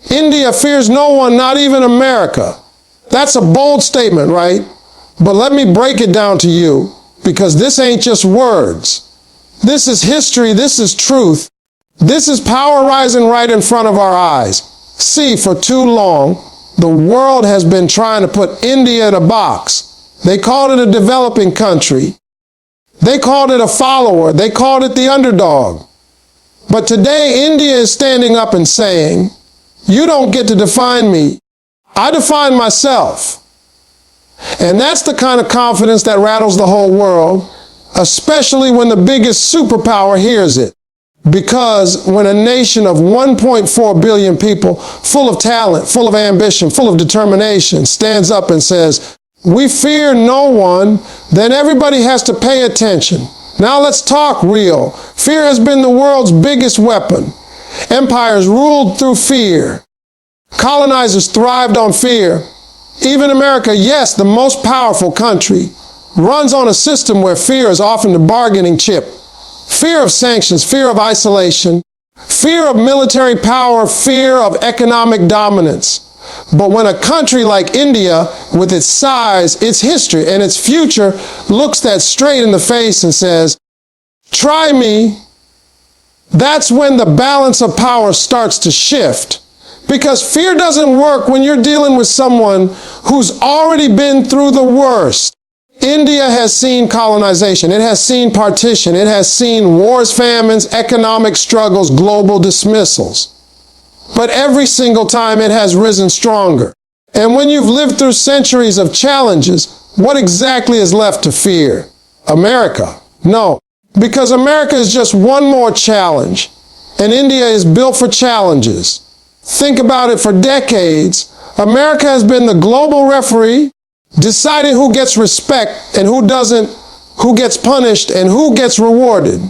India fears no one, not even America. That's a bold statement, right? But let me break it down to you, because this ain't just words. This is history, this is truth. This is power rising right in front of our eyes. See, for too long, the world has been trying to put India in a box. They called it a developing country. They called it a follower. They called it the underdog. But today, India is standing up and saying, you don't get to define me. I define myself. And that's the kind of confidence that rattles the whole world, especially when the biggest superpower hears it. Because when a nation of 1.4 billion people, full of talent, full of ambition, full of determination, stands up and says, we fear no one, then everybody has to pay attention. Now let's talk real. Fear has been the world's biggest weapon. Empires ruled through fear. Colonizers thrived on fear. Even America, yes, the most powerful country, runs on a system where fear is often the bargaining chip. Fear of sanctions, fear of isolation, fear of military power, fear of economic dominance. But when a country like India, with its size, its history, and its future, looks that straight in the face and says, try me, that's when the balance of power starts to shift. Because fear doesn't work when you're dealing with someone who's already been through the worst. India has seen colonization, it has seen partition, it has seen wars, famines, economic struggles, global dismissals. But every single time it has risen stronger. And when you've lived through centuries of challenges, what exactly is left to fear? America? No, because America is just one more challenge, and India is built for challenges. Think about it. For decades, America has been the global referee, deciding who gets respect and who doesn't, who gets punished and who gets rewarded.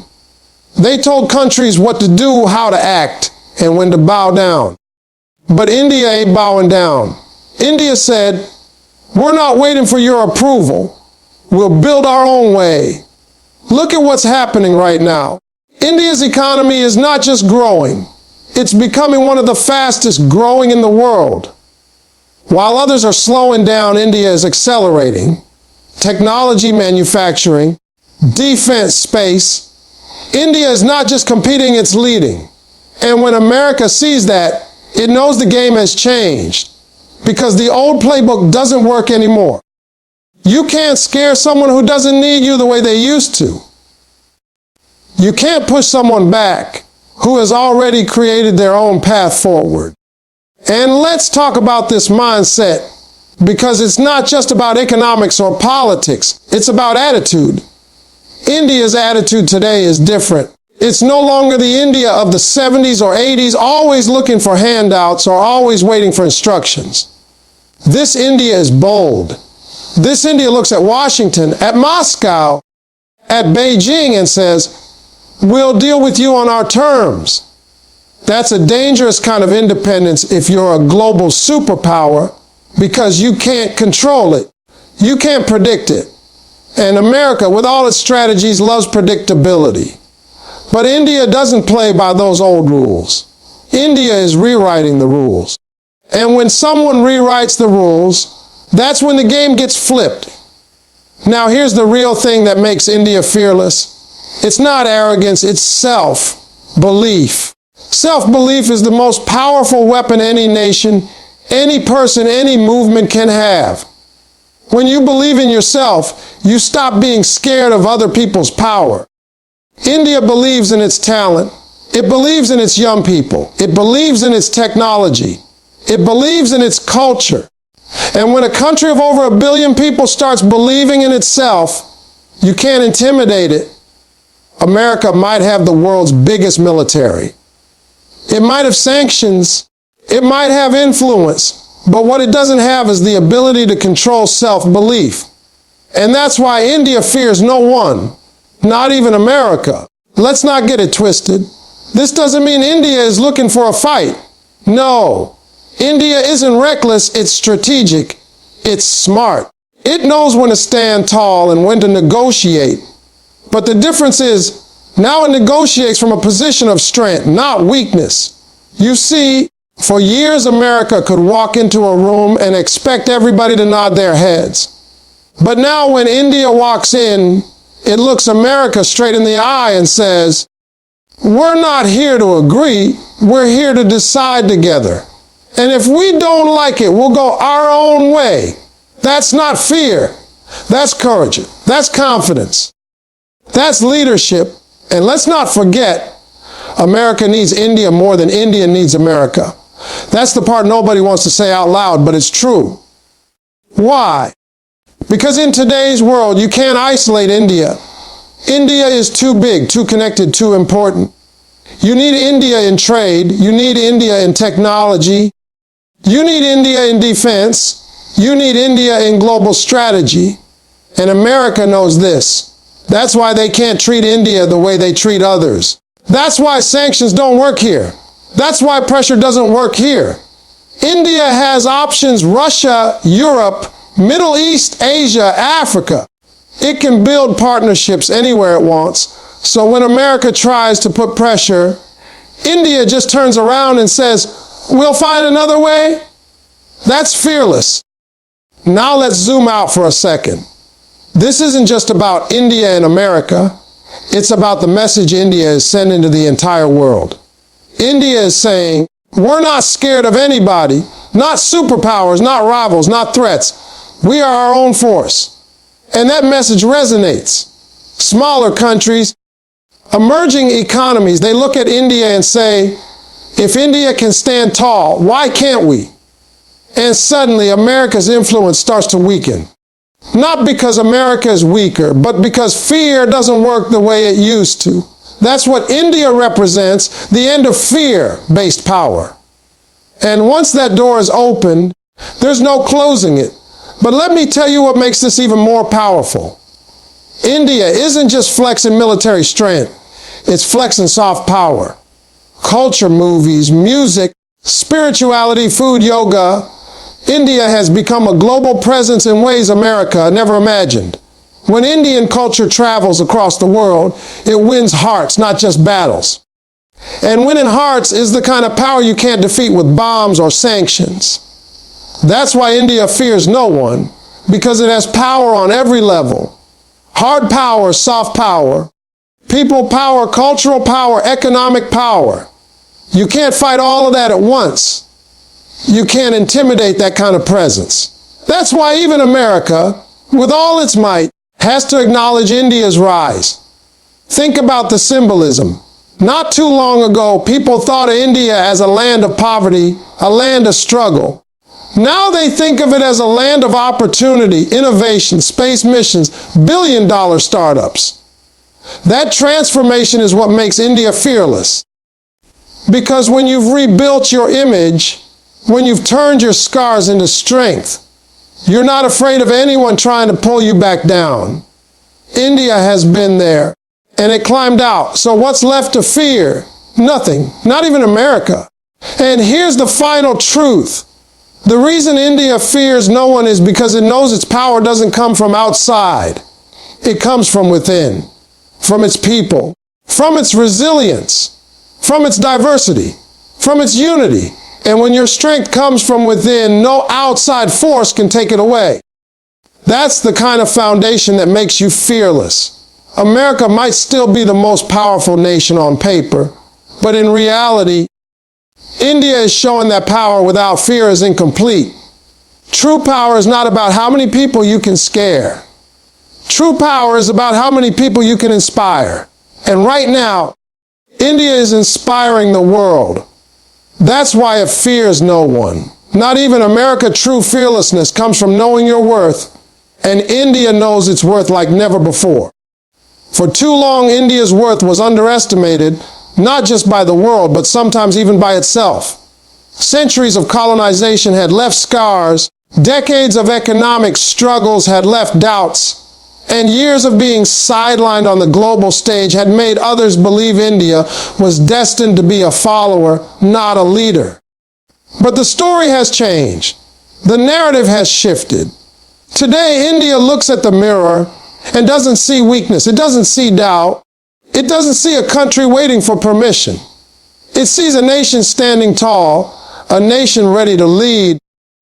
They told countries what to do, how to act, and when to bow down. But India ain't bowing down. India said, we're not waiting for your approval. We'll build our own way. Look at what's happening right now. India's economy is not just growing. It's becoming one of the fastest growing in the world. While others are slowing down, India is accelerating. Technology, manufacturing, defense, space. India is not just competing, it's leading. And when America sees that, it knows the game has changed, because the old playbook doesn't work anymore. You can't scare someone who doesn't need you the way they used to. You can't push someone back who has already created their own path forward. And let's talk about this mindset, because it's not just about economics or politics. It's about attitude. India's attitude today is different. It's no longer the India of the 70s or 80s, always looking for handouts or always waiting for instructions. This India is bold. This India looks at Washington, at Moscow, at Beijing and says, we'll deal with you on our terms. That's a dangerous kind of independence if you're a global superpower, because you can't control it. You can't predict it. And America, with all its strategies, loves predictability. But India doesn't play by those old rules. India is rewriting the rules. And when someone rewrites the rules, that's when the game gets flipped. Now here's the real thing that makes India fearless. It's not arrogance, it's self-belief. Self-belief is the most powerful weapon any nation, any person, any movement can have. When you believe in yourself, you stop being scared of other people's power. India believes in its talent. It believes in its young people. It believes in its technology. It believes in its culture. And when a country of over 1 billion people starts believing in itself, you can't intimidate it. America might have the world's biggest military. It might have sanctions. It might have influence. But what it doesn't have is the ability to control self-belief. And that's why India fears no one, not even America. Let's not get it twisted. This doesn't mean India is looking for a fight. No, India isn't reckless, it's strategic. It's smart. It knows when to stand tall and when to negotiate. But the difference is, now it negotiates from a position of strength, not weakness. You see, For years, America could walk into a room and expect everybody to nod their heads. But now when India walks in, it looks America straight in the eye and says, "We're not here to agree, we're here to decide together. And if we don't like it, we'll go our own way." That's not fear. That's courage. That's confidence. That's leadership. And let's not forget, America needs India more than India needs America. That's the part nobody wants to say out loud, but it's true. Why? Because in today's world, you can't isolate India. India is too big, too connected, too important. You need India in trade. You need India in technology. You need India in defense. You need India in global strategy. And America knows this. That's why they can't treat India the way they treat others. That's why sanctions don't work here. That's why pressure doesn't work here. India has options: Russia, Europe, Middle East, Asia, Africa. It can build partnerships anywhere it wants. So when America tries to put pressure, India just turns around and says, "We'll find another way." That's fearless. Now let's zoom out for a second. This isn't just about India and America. It's about the message India is sending to the entire world. India is saying, we're not scared of anybody, not superpowers, not rivals, not threats. We are our own force. And that message resonates. Smaller countries, emerging economies, they look at India and say, if India can stand tall, why can't we? And suddenly America's influence starts to weaken. Not because America is weaker, but because fear doesn't work the way it used to. That's what India represents, the end of fear-based power. And once that door is opened, there's no closing it. But let me tell you what makes this even more powerful. India isn't just flexing military strength, it's flexing soft power. Culture, movies, music, spirituality, food, yoga. India has become a global presence in ways America never imagined. When Indian culture travels across the world, it wins hearts, not just battles. And winning hearts is the kind of power you can't defeat with bombs or sanctions. That's why India fears no one, because it has power on every level. Hard power, soft power, people power, cultural power, economic power. You can't fight all of that at once. You can't intimidate that kind of presence. That's why even America, with all its might, has to acknowledge India's rise. Think about the symbolism. Not too long ago, people thought of India as a land of poverty, a land of struggle. Now they think of it as a land of opportunity, innovation, space missions, billion-dollar startups. That transformation is what makes India fearless. Because when you've rebuilt your image, when you've turned your scars into strength, you're not afraid of anyone trying to pull you back down. India has been there, and it climbed out. So what's left to fear? Nothing, not even America. And here's the final truth. The reason India fears no one is because it knows its power doesn't come from outside. It comes from within, from its people, from its resilience, from its diversity, from its unity. And when your strength comes from within, no outside force can take it away. That's the kind of foundation that makes you fearless. America might still be the most powerful nation on paper, but in reality, India is showing that power without fear is incomplete. True power is not about how many people you can scare. True power is about how many people you can inspire. And right now, India is inspiring the world. That's why it fears no one. Not even America. True fearlessness comes from knowing your worth, and India knows its worth like never before. For too long, India's worth was underestimated, not just by the world, but sometimes even by itself. Centuries of colonization had left scars, decades of economic struggles had left doubts, and years of being sidelined on the global stage had made others believe India was destined to be a follower, not a leader. But the story has changed. The narrative has shifted. Today, India looks at the mirror and doesn't see weakness. It doesn't see doubt. It doesn't see a country waiting for permission. It sees a nation standing tall, a nation ready to lead,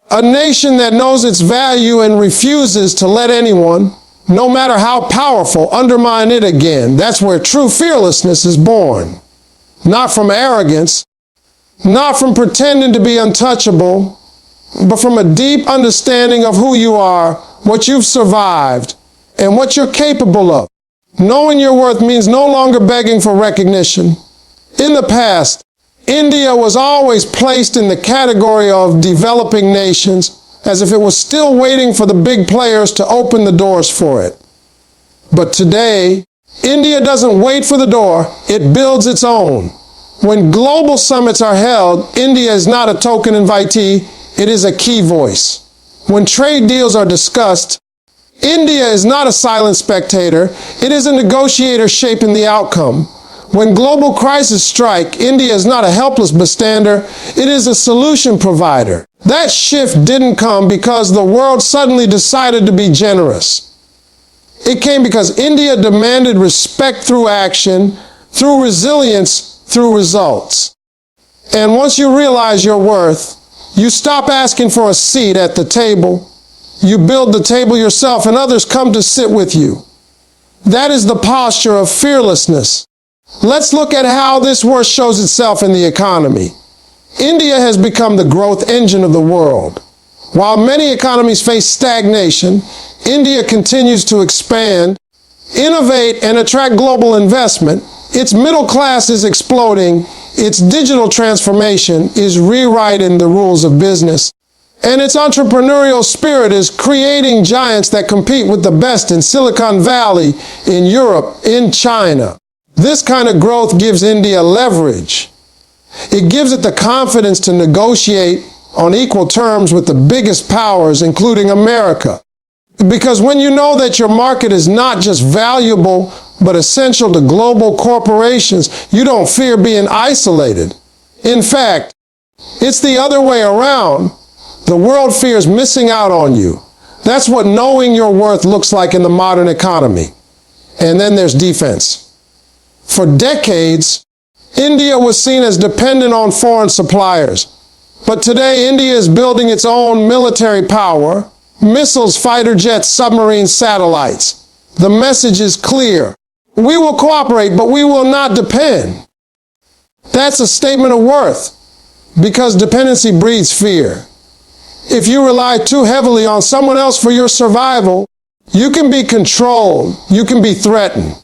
a nation that knows its value and refuses to let anyone, no matter how powerful, undermine it again. That's where true fearlessness is born. Not from arrogance, not from pretending to be untouchable, but from a deep understanding of who you are, what you've survived, and what you're capable of. Knowing your worth means no longer begging for recognition. In the past, India was always placed in the category of developing nations, as if it was still waiting for the big players to open the doors for it. But today, India doesn't wait for the door, it builds its own. When global summits are held, India is not a token invitee, it is a key voice. When trade deals are discussed, India is not a silent spectator, it is a negotiator shaping the outcome. When global crises strike, India is not a helpless bystander, it is a solution provider. That shift didn't come because the world suddenly decided to be generous. It came because India demanded respect through action, through resilience, through results. And once you realize your worth, you stop asking for a seat at the table. You build the table yourself and others come to sit with you. That is the posture of fearlessness. Let's look at how this worth shows itself in the economy. India has become the growth engine of the world. While many economies face stagnation, India continues to expand, innovate, and attract global investment. Its middle class is exploding. Its digital transformation is rewriting the rules of business. And its entrepreneurial spirit is creating giants that compete with the best in Silicon Valley, in Europe, in China. This kind of growth gives India leverage. It gives it the confidence to negotiate on equal terms with the biggest powers, including America. Because when you know that your market is not just valuable, but essential to global corporations, you don't fear being isolated. In fact, it's the other way around. The world fears missing out on you. That's what knowing your worth looks like in the modern economy. And then there's defense. For decades, India was seen as dependent on foreign suppliers. But today, India is building its own military power, missiles, fighter jets, submarines, satellites. The message is clear. We will cooperate, but we will not depend. That's a statement of worth, because dependency breeds fear. If you rely too heavily on someone else for your survival, you can be controlled, you can be threatened.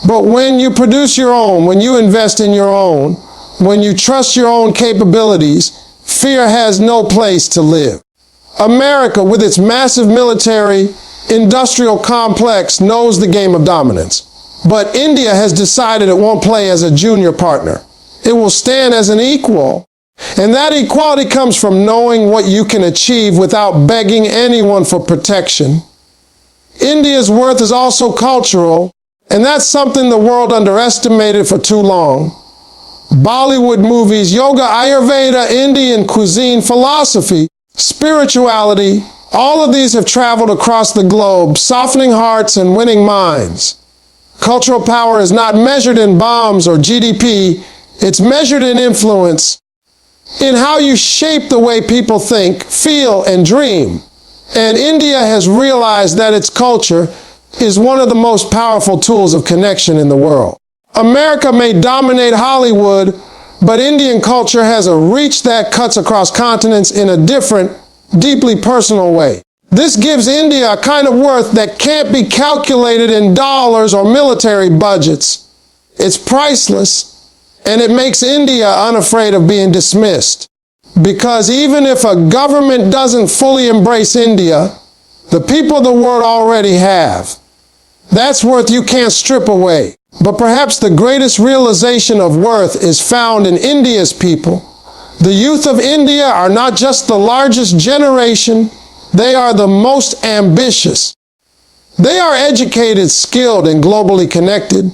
But when you produce your own, when you invest in your own, when you trust your own capabilities, fear has no place to live. America, with its massive military, industrial complex, knows the game of dominance. But India has decided it won't play as a junior partner. It will stand as an equal. And that equality comes from knowing what you can achieve without begging anyone for protection. India's worth is also cultural, and that's something the world underestimated for too long. Bollywood movies, yoga, Ayurveda, Indian cuisine, philosophy, spirituality, all of these have traveled across the globe, softening hearts and winning minds. Cultural power is not measured in bombs or GDP, it's measured in influence, in how you shape the way people think, feel, and dream. And India has realized that its culture is one of the most powerful tools of connection in the world. America may dominate Hollywood, but Indian culture has a reach that cuts across continents in a different, deeply personal way. This gives India a kind of worth that can't be calculated in dollars or military budgets. It's priceless, and it makes India unafraid of being dismissed. Because even if a government doesn't fully embrace India, the people of the world already have. That's worth you can't strip away. But perhaps the greatest realization of worth is found in India's people. The youth of India are not just the largest generation, they are the most ambitious. They are educated, skilled, and globally connected.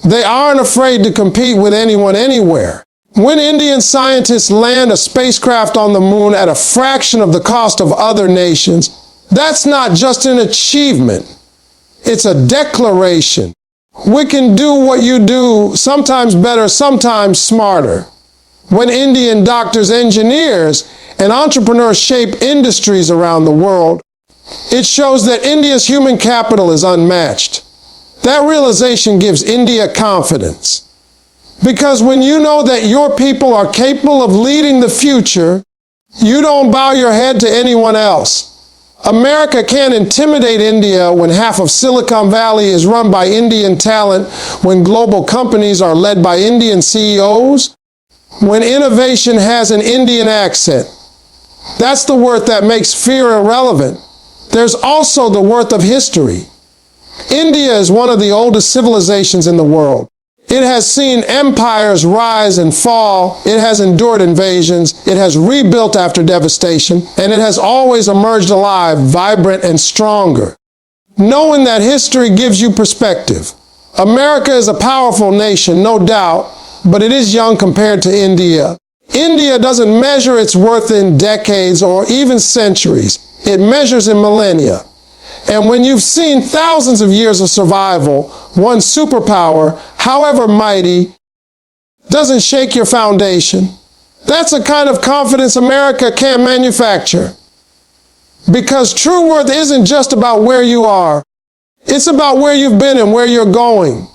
They aren't afraid to compete with anyone anywhere. When Indian scientists land a spacecraft on the moon at a fraction of the cost of other nations, that's not just an achievement. It's a declaration. We can do what you do, sometimes better, sometimes smarter. When Indian doctors, engineers, and entrepreneurs shape industries around the world, it shows that India's human capital is unmatched. That realization gives India confidence. Because when you know that your people are capable of leading the future, you don't bow your head to anyone else. America can't intimidate India when half of Silicon Valley is run by Indian talent, when global companies are led by Indian CEOs, when innovation has an Indian accent. That's the worth that makes fear irrelevant. There's also the worth of history. India is one of the oldest civilizations in the world. It has seen empires rise and fall. It has endured invasions. It has rebuilt after devastation, and it has always emerged alive, vibrant, and stronger. Knowing that history gives you perspective. America is a powerful nation, no doubt, but it is young compared to India. India doesn't measure its worth in decades or even centuries. It measures in millennia. And when you've seen thousands of years of survival, one superpower, however mighty, doesn't shake your foundation. That's a kind of confidence America can't manufacture. Because true worth isn't just about where you are. It's about where you've been and where you're going.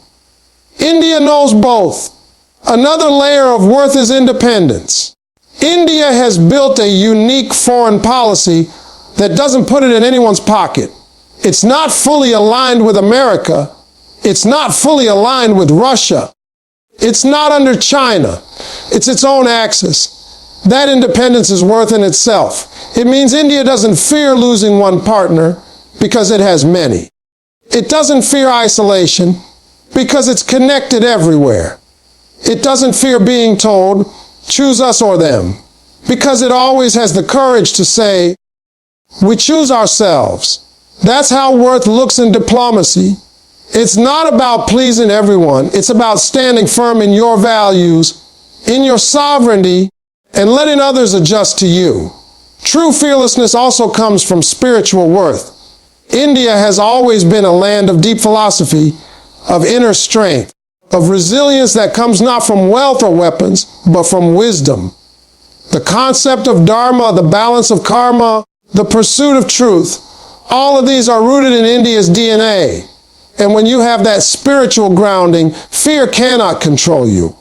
India knows both. Another layer of worth is independence. India has built a unique foreign policy that doesn't put it in anyone's pocket. It's not fully aligned with America. It's not fully aligned with Russia. It's not under China. It's its own axis. That independence is worth in itself. It means India doesn't fear losing one partner because it has many. It doesn't fear isolation because it's connected everywhere. It doesn't fear being told, choose us or them, because it always has the courage to say, we choose ourselves. That's how worth looks in diplomacy. It's not about pleasing everyone. It's about standing firm in your values, in your sovereignty, and letting others adjust to you. True fearlessness also comes from spiritual worth. India has always been a land of deep philosophy, of inner strength, of resilience that comes not from wealth or weapons, but from wisdom. The concept of dharma, the balance of karma, the pursuit of truth, all of these are rooted in India's DNA. And when you have that spiritual grounding, fear cannot control you.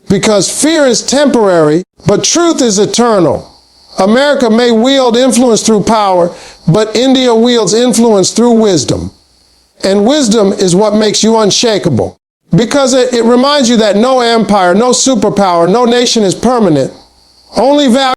Because fear is temporary, but truth is eternal. America may wield influence through power, but India wields influence through wisdom. And wisdom is what makes you unshakable. Because it reminds you that no empire, no superpower, no nation is permanent. Only value